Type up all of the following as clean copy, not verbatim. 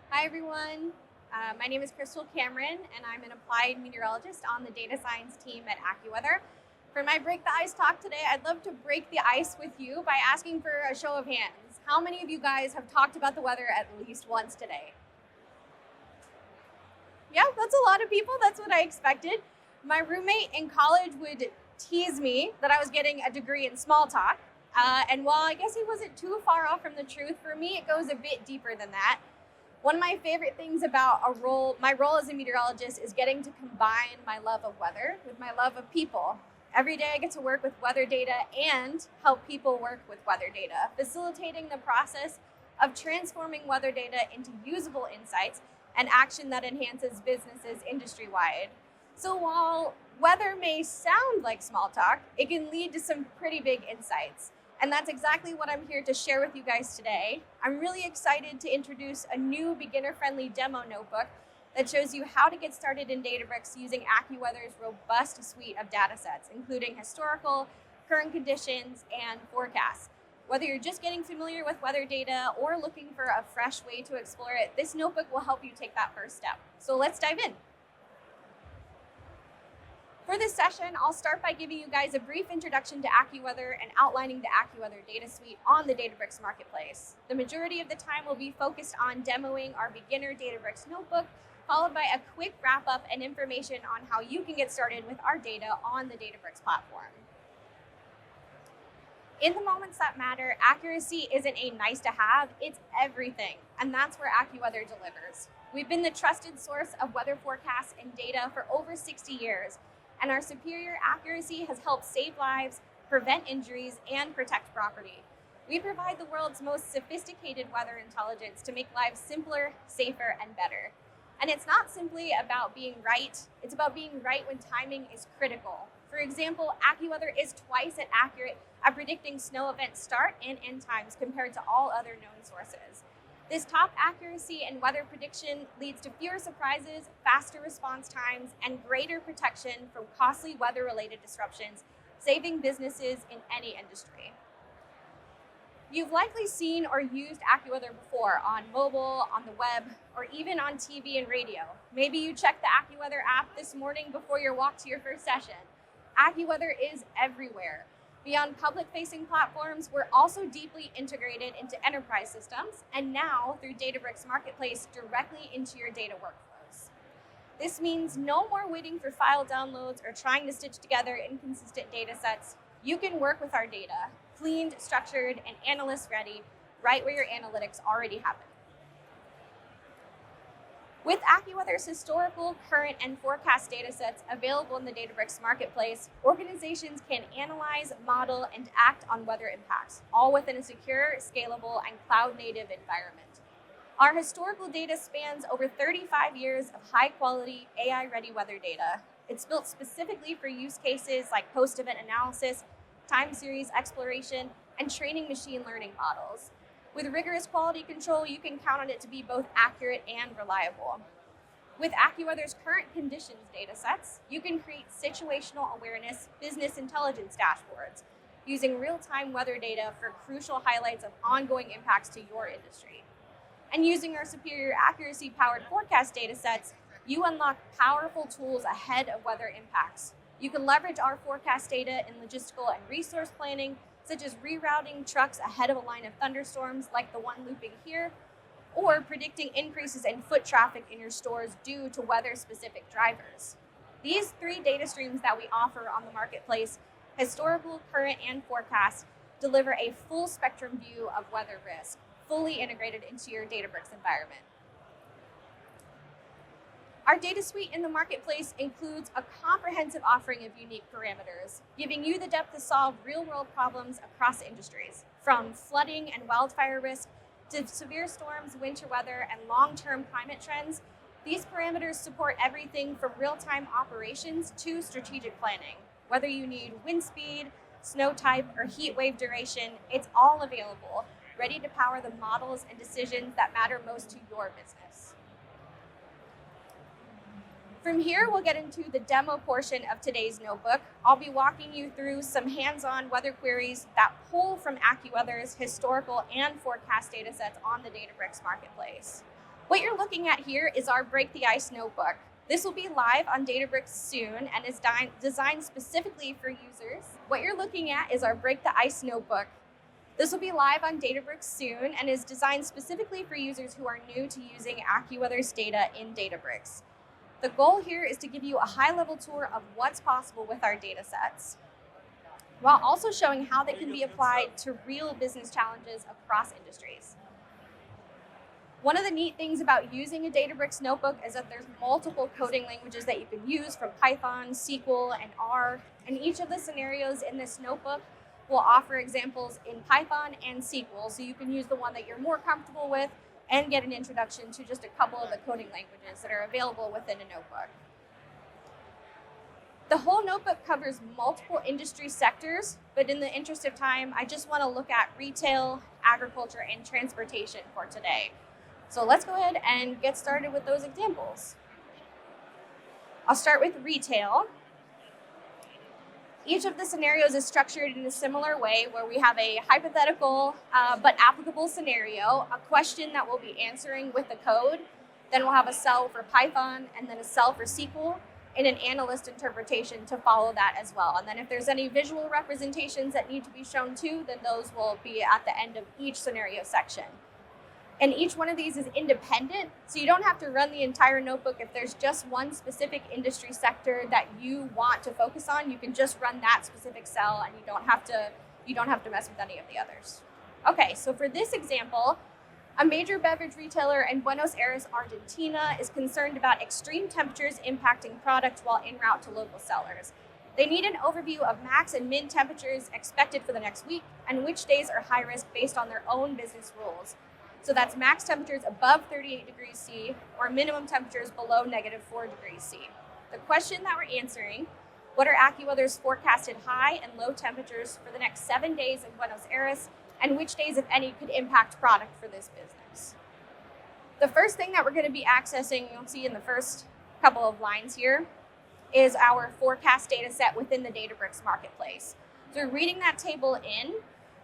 Hi everyone, my name is Crystal Cameron and I'm an applied meteorologist on the data science team at AccuWeather. For my Break the Ice talk today, I'd love to break the ice with you by asking for a show of hands. How many of you guys have talked about the weather at least once today? Yeah, that's a lot of people. That's what I expected. My roommate in college would tease me that I was getting a degree in small talk. And while I guess he wasn't too far off from the truth, for me it goes a bit deeper than that. One of my favorite things about my role as a meteorologist is getting to combine my love of weather with my love of people. Every day I get to work with weather data and help people work with weather data, facilitating the process of transforming weather data into usable insights and action that enhances businesses industry-wide. So while weather may sound like small talk, it can lead to some pretty big insights. And that's exactly what I'm here to share with you guys today. I'm really excited to introduce a new beginner-friendly demo notebook that shows you how to get started in Databricks using AccuWeather's robust suite of datasets, including historical, current conditions, and forecasts. Whether you're just getting familiar with weather data or looking for a fresh way to explore it, this notebook will help you take that first step. So let's dive in. For this session, I'll start by giving you guys a brief introduction to AccuWeather and outlining the AccuWeather data suite on the Databricks marketplace. The majority of the time will be focused on demoing our beginner Databricks notebook, followed by a quick wrap-up and information on how you can get started with our data on the Databricks platform. In the moments that matter, accuracy isn't a nice to have, it's everything, and that's where AccuWeather delivers. We've been the trusted source of weather forecasts and data for over 60 years, and our superior accuracy has helped save lives, prevent injuries, and protect property. We provide the world's most sophisticated weather intelligence to make lives simpler, safer, and better. And it's not simply about being right, it's about being right when timing is critical. For example, AccuWeather is twice as accurate at predicting snow event start and end times compared to all other known sources. This top accuracy in weather prediction leads to fewer surprises, faster response times, and greater protection from costly weather-related disruptions, saving businesses in any industry. You've likely seen or used AccuWeather before on mobile, on the web, or even on TV and radio. Maybe you checked the AccuWeather app this morning before your walk to your first session. AccuWeather is everywhere. Beyond public-facing platforms, we're also deeply integrated into enterprise systems, and now through Databricks Marketplace directly into your data workflows. This means no more waiting for file downloads or trying to stitch together inconsistent data sets. You can work with our data, cleaned, structured, and analyst-ready, right where your analytics already happen. With AccuWeather's historical, current, and forecast datasets available in the Databricks marketplace, organizations can analyze, model, and act on weather impacts, all within a secure, scalable, and cloud-native environment. Our historical data spans over 35 years of high-quality, AI-ready weather data. It's built specifically for use cases like post-event analysis, time series exploration, and training machine learning models. With rigorous quality control, you can count on it to be both accurate and reliable. With AccuWeather's current conditions datasets, you can create situational awareness business intelligence dashboards using real-time weather data for crucial highlights of ongoing impacts to your industry. And using our superior accuracy-powered forecast datasets, you unlock powerful tools ahead of weather impacts. You can leverage our forecast data in logistical and resource planning, such as rerouting trucks ahead of a line of thunderstorms like the one looping here, or predicting increases in foot traffic in your stores due to weather-specific drivers. These three data streams that we offer on the marketplace, historical, current, and forecast, deliver a full spectrum view of weather risk, fully integrated into your Databricks environment. Our data suite in the marketplace includes a comprehensive offering of unique parameters, giving you the depth to solve real-world problems across industries, from flooding and wildfire risk to severe storms, winter weather, and long-term climate trends. These parameters support everything from real-time operations to strategic planning. Whether you need wind speed, snow type, or heat wave duration, it's all available, ready to power the models and decisions that matter most to your business. From here, we'll get into the demo portion of today's notebook. I'll be walking you through some hands-on weather queries that pull from AccuWeather's historical and forecast datasets on the Databricks marketplace. What you're looking at here is our Break the Ice notebook. This will be live on Databricks soon and is designed specifically for users. What you're looking at is our Break the Ice notebook. This will be live on Databricks soon and is designed specifically for users who are new to using AccuWeather's data in Databricks. The goal here is to give you a high-level tour of what's possible with our datasets, while also showing how they can be applied to real business challenges across industries. One of the neat things about using a Databricks notebook is that there's multiple coding languages that you can use, from Python, SQL, and R, and each of the scenarios in this notebook will offer examples in Python and SQL, so you can use the one that you're more comfortable with and get an introduction to just a couple of the coding languages that are available within a notebook. The whole notebook covers multiple industry sectors, but in the interest of time, I just want to look at retail, agriculture, and transportation for today. So let's go ahead and get started with those examples. I'll start with retail. Each of the scenarios is structured in a similar way, where we have a hypothetical but applicable scenario, a question that we'll be answering with the code. Then we'll have a cell for Python and then a cell for SQL and an analyst interpretation to follow that as well. And then if there's any visual representations that need to be shown too, then those will be at the end of each scenario section. And each one of these is independent, so you don't have to run the entire notebook. If there's just one specific industry sector that you want to focus on, you can just run that specific cell, and you don't have to mess with any of the others. Okay, so for this example, a major beverage retailer in Buenos Aires, Argentina, is concerned about extreme temperatures impacting product while en route to local sellers. They need an overview of max and min temperatures expected for the next week, and which days are high risk based on their own business rules. So that's max temperatures above 38 degrees C or minimum temperatures below -4 degrees C. The question that we're answering: what are AccuWeather's forecasted high and low temperatures for the next 7 days in Buenos Aires, and which days, if any, could impact product for this business? The first thing that we're going to be accessing, you'll see in the first couple of lines here, is our forecast data set within the Databricks marketplace. So we're reading that table in,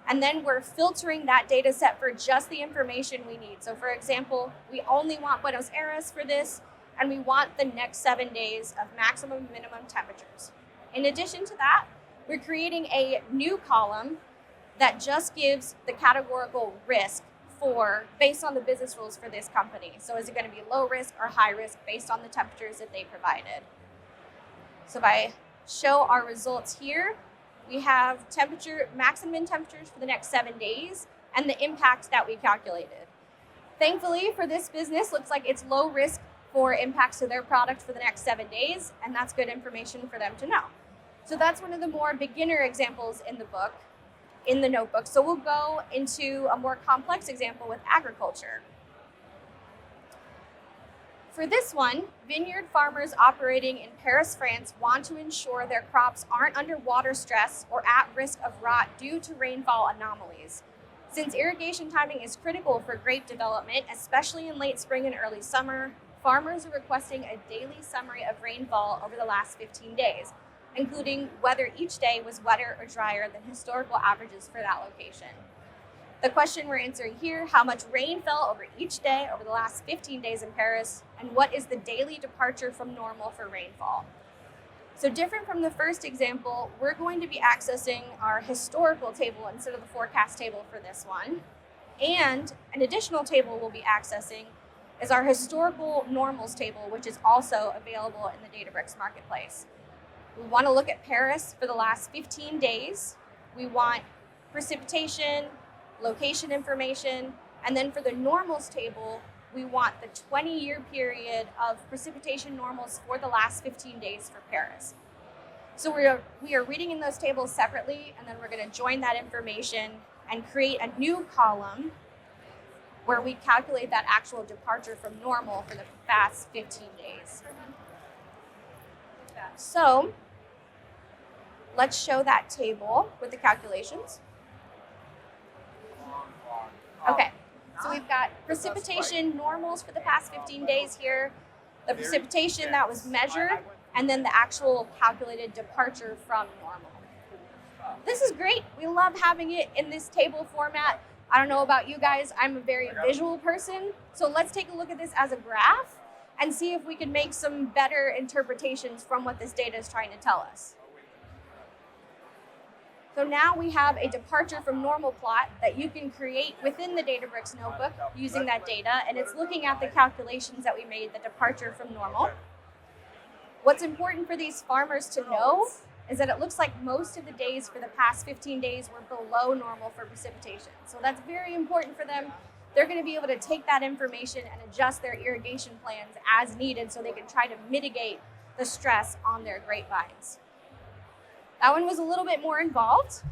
and then we're filtering that data set for just the information we need. So for example, we only want Buenos Aires for this, and we want the next 7 days of maximum and minimum temperatures. In addition to that, we're creating a new column that just gives the categorical risk based on the business rules for this company. So is it going to be low risk or high risk based on the temperatures that they provided? So if I show our results here, we have maximum temperatures for the next 7 days and the impact that we calculated. Thankfully for this business, looks like it's low risk for impacts to their product for the next 7 days, and that's good information for them to know. So that's one of the more beginner examples in the notebook. So we'll go into a more complex example with agriculture. For this one, vineyard farmers operating in Paris, France want to ensure their crops aren't under water stress or at risk of rot due to rainfall anomalies. Since irrigation timing is critical for grape development, especially in late spring and early summer, farmers are requesting a daily summary of rainfall over the last 15 days, including whether each day was wetter or drier than historical averages for that location. The question we're answering here: how much rain fell over each day over the last 15 days in Paris, and what is the daily departure from normal for rainfall? So different from the first example, we're going to be accessing our historical table instead of the forecast table for this one. And an additional table we'll be accessing is our historical normals table, which is also available in the Databricks marketplace. We want to look at Paris for the last 15 days. We want precipitation, location information, and then for the normals table, we want the 20-year period of precipitation normals for the last 15 days for Paris. So we are reading in those tables separately, and then we're going to join that information and create a new column where we calculate that actual departure from normal for the past 15 days. So let's show that table with the calculations. Okay, so we've got precipitation normals for the past 15 days here, the precipitation that was measured, and then the actual calculated departure from normal. This is great. We love having it in this table format. I don't know about you guys, I'm a very visual person. So let's take a look at this as a graph and see if we can make some better interpretations from what this data is trying to tell us. So now we have a departure from normal plot that you can create within the Databricks notebook using that data, and it's looking at the calculations that we made, the departure from normal. What's important for these farmers to know is that it looks like most of the days for the past 15 days were below normal for precipitation. So that's very important for them. They're going to be able to take that information and adjust their irrigation plans as needed so they can try to mitigate the stress on their grapevines. That one was a little bit more involved,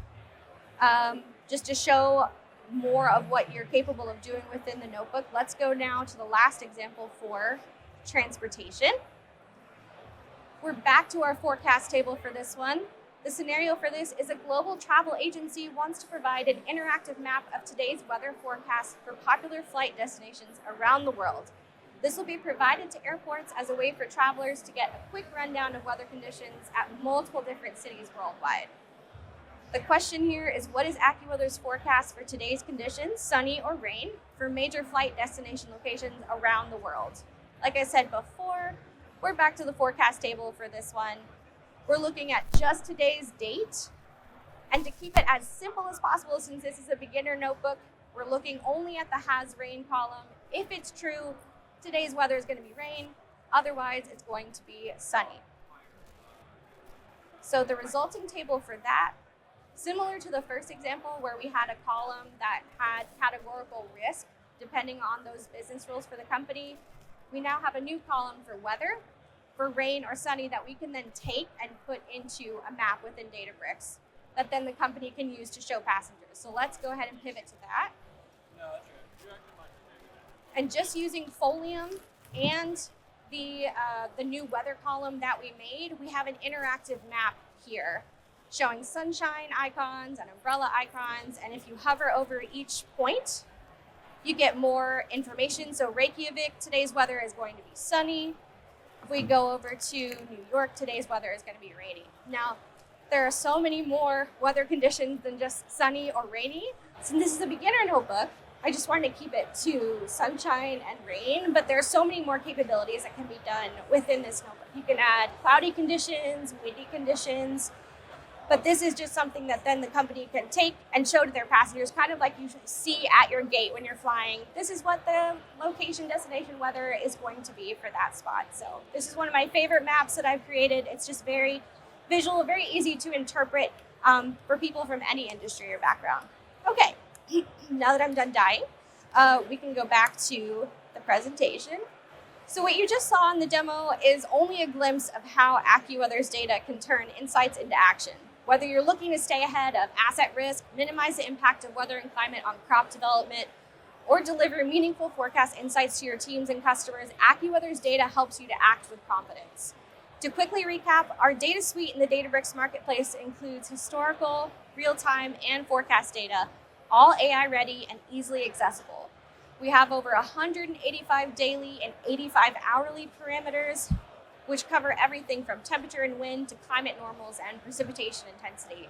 just to show more of what you're capable of doing within the notebook. Let's go now to the last example for transportation. We're back to our forecast table for this one. The scenario for this is a global travel agency wants to provide an interactive map of today's weather forecast for popular flight destinations around the world. This will be provided to airports as a way for travelers to get a quick rundown of weather conditions at multiple different cities worldwide. The question here is, what is AccuWeather's forecast for today's conditions, sunny or rain, for major flight destination locations around the world? Like I said before, we're back to the forecast table for this one. We're looking at just today's date. And to keep it as simple as possible, since this is a beginner notebook, we're looking only at the has rain column. If it's true, today's weather is going to be rain. Otherwise, it's going to be sunny. So the resulting table for that, similar to the first example where we had a column that had categorical risk, depending on those business rules for the company, we now have a new column for weather, for rain or sunny, that we can then take and put into a map within Databricks that then the company can use to show passengers. So let's go ahead and pivot to that. And just using Folium and the new weather column that we made, we have an interactive map here showing sunshine icons and umbrella icons. And if you hover over each point, you get more information. So Reykjavik, today's weather is going to be sunny. If we go over to New York, today's weather is going to be rainy. Now, there are so many more weather conditions than just sunny or rainy. Since this is a beginner notebook, I just wanted to keep it to sunshine and rain, but there are so many more capabilities that can be done within this notebook. You can add cloudy conditions, windy conditions, but this is just something that then the company can take and show to their passengers, kind of like you see at your gate when you're flying. This is what the location destination weather is going to be for that spot. So this is one of my favorite maps that I've created. It's just very visual, very easy to interpret for people from any industry or background. Okay, now that I'm done dying, we can go back to the presentation. So what you just saw in the demo is only a glimpse of how AccuWeather's data can turn insights into action. Whether you're looking to stay ahead of asset risk, minimize the impact of weather and climate on crop development, or deliver meaningful forecast insights to your teams and customers, AccuWeather's data helps you to act with confidence. To quickly recap, our data suite in the Databricks marketplace includes historical, real-time, and forecast data, all AI-ready and easily accessible. We have over 185 daily and 85 hourly parameters, which cover everything from temperature and wind to climate normals and precipitation intensity.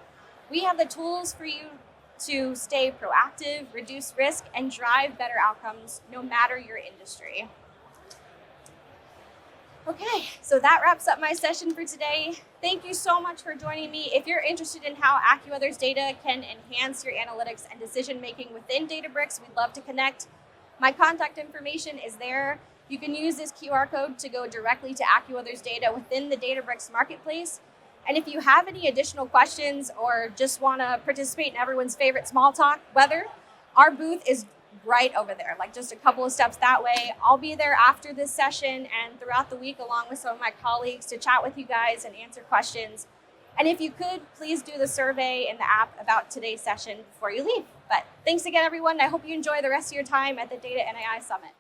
We have the tools for you to stay proactive, reduce risk, and drive better outcomes no matter your industry. Okay, so that wraps up my session for today. Thank you so much for joining me. If you're interested in how AccuWeather's data can enhance your analytics and decision-making within Databricks, we'd love to connect. My contact information is there. You can use this QR code to go directly to AccuWeather's data within the Databricks marketplace. And if you have any additional questions or just want to participate in everyone's favorite small talk, weather, our booth is right over there, like just a couple of steps that way. I'll be there after this session and throughout the week along with some of my colleagues to chat with you guys and answer questions. And if you could, please do the survey in the app about today's session before you leave. But thanks again, everyone. I hope you enjoy the rest of your time at the Data and AI Summit.